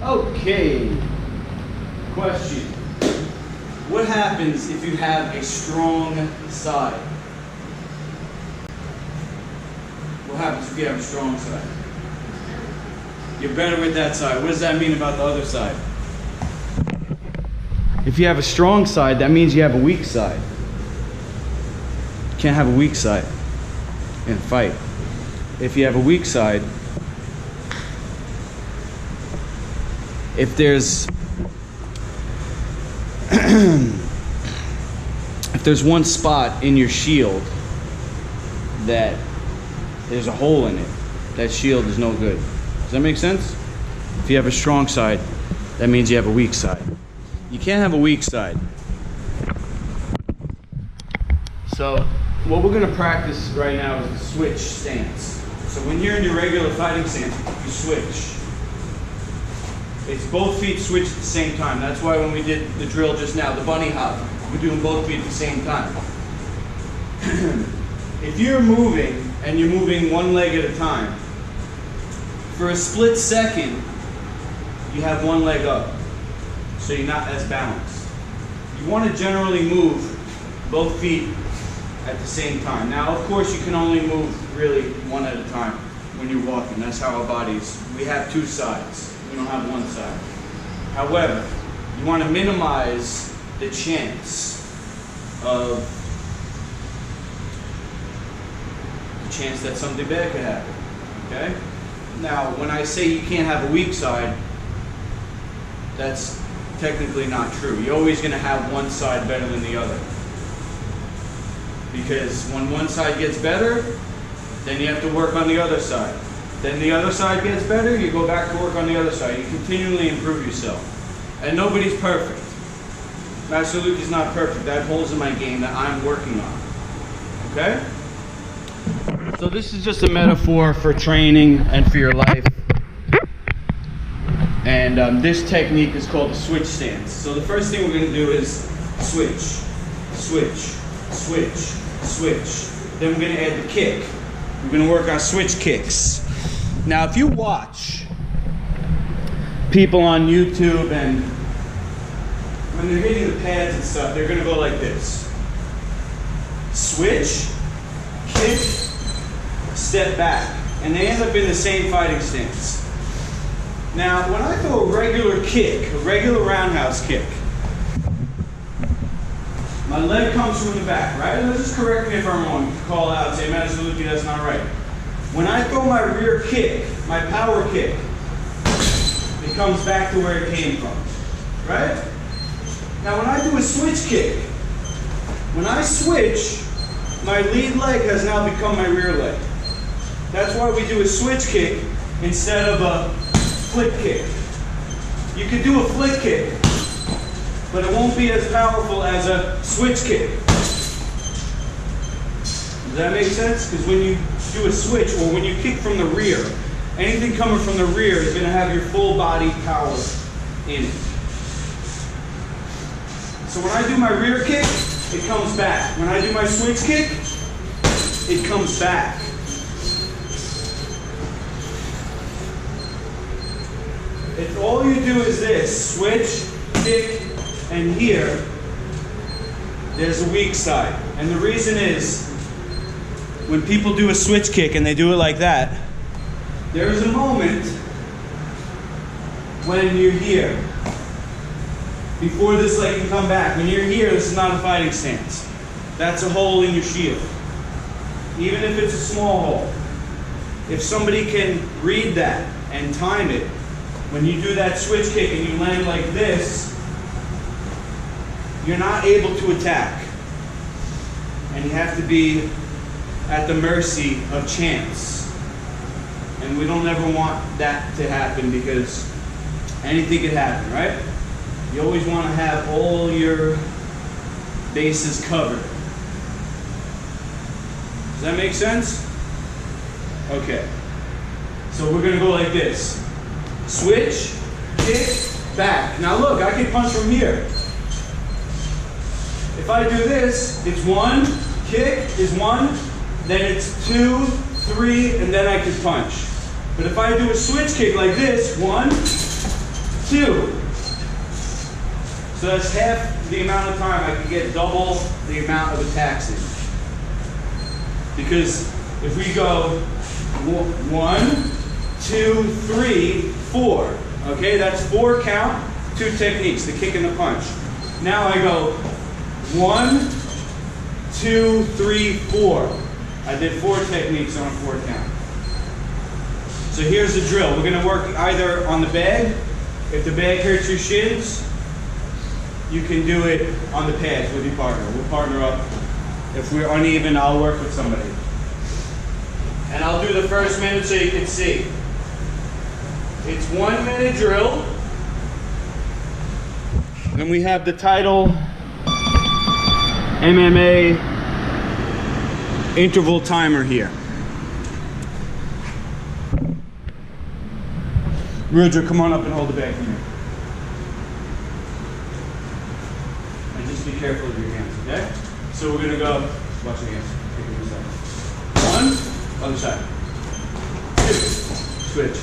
Okay. Question. What happens if you have a strong side? What happens if you have a strong side? You're better with that side. What does that mean about the other side? If you have a strong side, that means you have a weak side. You can't have a weak side in a fight. If you have a weak side, if there's one spot in your shield that there's a hole in it, that shield is no good. Does that make sense? If you have a strong side, that means you have a weak side. You can't have a weak side. So what we're going to practice right now is the switch stance. So when you're in your regular fighting stance, you switch. It's both feet switch at the same time. That's why when we did the drill just now, the bunny hop, we're doing both feet at the same time. If you're moving and you're moving one leg at a time, for a split second, you have one leg up. So you're not as balanced. You want to generally move both feet at the same time. Now, of course, you can only move really one at a time when you're walking. That's how our bodies, we have two sides. We don't have one side. However, you want to minimize the chance that something bad could happen. Okay? Now, when I say you can't have a weak side, that's technically not true. You're always going to have one side better than the other. Because when one side gets better, then you have to work on the other side. Then the other side gets better, you go back to work on the other side. You continually improve yourself. And nobody's perfect. Master Luke is not perfect. I have holes in my game that I'm working on. Okay? So this is just a metaphor for training and for your life. And this technique is called the switch stance. So the first thing we're going to do is switch, switch, switch, switch. Then we're going to add the kick. We're going to work on switch kicks. Now, if you watch people on YouTube and when they're hitting the pads and stuff, they're going to go like this. Switch, kick, step back. And they end up in the same fighting stance. Now, when I throw a regular kick, a regular roundhouse kick, my leg comes from the back, right? Let's just correct me if I'm wrong. You can call out and say, Master Luke, that's not right. When I throw my rear kick, my power kick, it comes back to where it came from, right? Now when I do a switch kick, when I switch, my lead leg has now become my rear leg. That's why we do a switch kick instead of a flick kick. You can do a flick kick, but it won't be as powerful as a switch kick. Does that make sense? Because when you do a switch or when you kick from the rear, anything coming from the rear is going to have your full body power in it. So when I do my rear kick, it comes back. When I do my switch kick, it comes back. If all you do is this, switch, kick, and here, there's a weak side. And the reason is, when people do a switch kick and they do it like that, there's a moment when you're here. Before this leg can come back. When you're here, this is not a fighting stance. That's a hole in your shield. Even if it's a small hole. If somebody can read that and time it, when you do that switch kick and you land like this, you're not able to attack. And you have to be at the mercy of chance. And we don't ever want that to happen because anything could happen, right? You always want to have all your bases covered. Does that make sense? Okay. So we're going to go like this. Switch, kick, back. Now look, I can punch from here. If I do this, it's one, kick is one, then it's 2, 3, and then I can punch. But if I do a switch kick like this, 1, 2. So that's half the amount of time I can get double the amount of attacks in. Because if we go 1, 2, 3, 4, okay, that's 4 count, 2 techniques, the kick and the punch. Now I go 1, 2, 3, 4. I did 4 techniques on a 4 count. So here's the drill. We're going to work either on the bag. If the bag hurts your shins, you can do it on the pads with your partner. We'll partner up. If we're uneven, I'll work with somebody. And I'll do the first minute so you can see. It's 1 minute drill. And we have the title MMA interval timer here. Rudra, come on up and hold the bag for me. And just be careful of your hands, okay? So we're gonna go, watch your hands. Take it this side. 1, other side. 2, switch.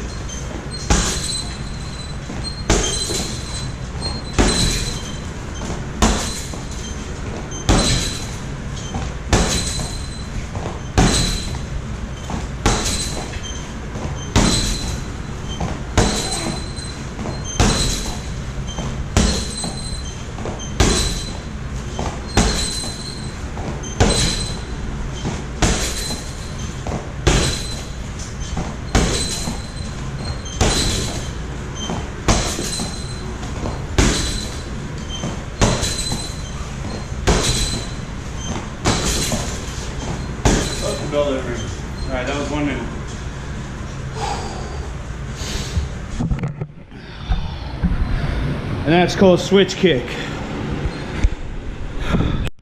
Bell that ring. All right, that was 1 minute. And that's called switch kick.